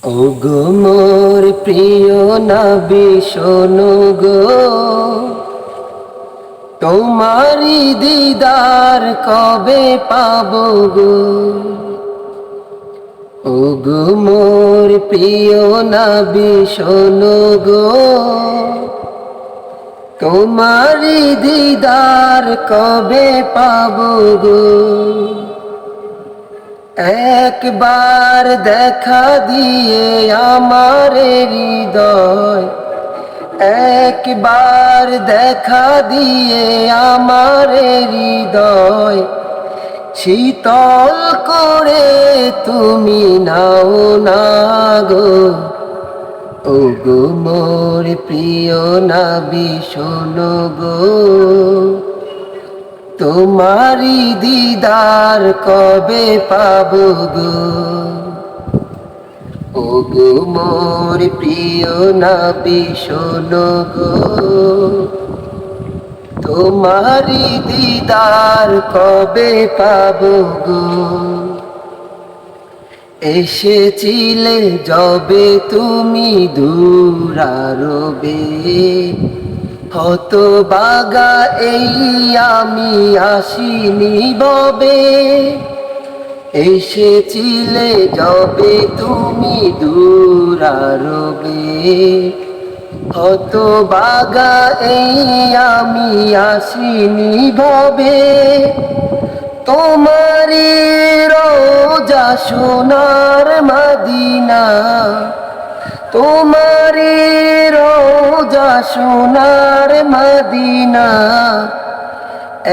ওগো মোর প্রিয় নবী শোনো গো, তোমারি দিদার কবে পাবো গো। ওগো মোর প্রিয় নবী শোনো গো, তোমারি দিদার কবে পাবো গো। একবার দেখা দিয়ে আমার হৃদয়, একবার দেখা দিয়ে আমার হৃদয় শীতল করে তুমি নাও না গো। ওগো মোর প্রিয় নবী শোনো গো, তোমারি দিদার কবে পাবো গো। ওগো মোর প্রিয় নবী শোনো গো, তোমারি দিদার কবে পাবো গো। এসেছিলে যবে তুমি দূরারবে, হতবাগা এই আমি আসিনি ববে। এসেছিলে যবে তুমি দূরারবে, হতবাগা এই আমি আসিনি ভবে। তোমারি রোজা সোনার মদিনা, তোমারি রোজা সোনার মদিনা,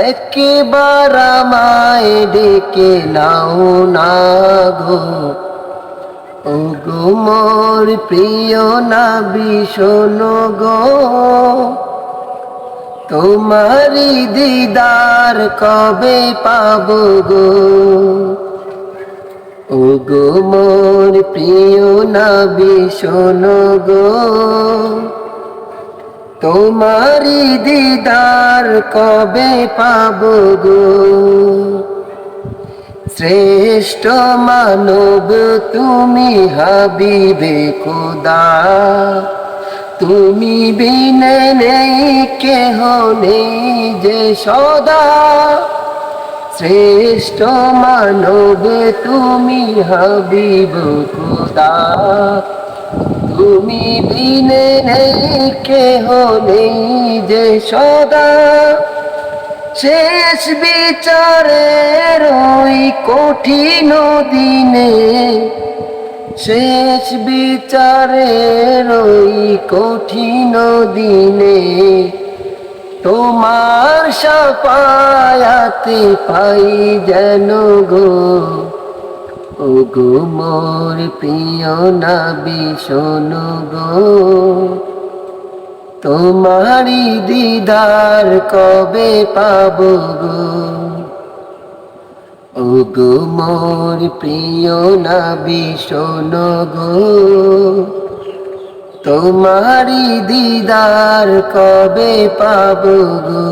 একবার আমায় ডেকে নাও না গো। ওগো মোর প্রিয় নবী শোনো গো, তোমারি দিদার কবে পাবো গো। ওগো মোর প্রিয় নবী শোনো গো, তোমারি দিদার কবে পাবো গো। শ্রেষ্ঠ মানব তুমি হাবিবে খোদা, তুমি বিনে নেই কেহ নেই যে সদা। শ্রেষ্ঠ মানব তুমি হাবিব খোদা, তুমি বিনে নেই কেহ নেই যে সদা। শেষ বিচারের ওই কঠিন দিনে, শেষ বিচারের ওই কঠিন দিনে, তোমার শাফায়াতে পাই যেন গো। ওগো মোর প্রিয় নবী শোনো গো, তোমারি দিদার কবে পাবো গো। ওগো মোর প্রিয় নবী শোনো গো, তোমারি দিদার কবে পাবো গো।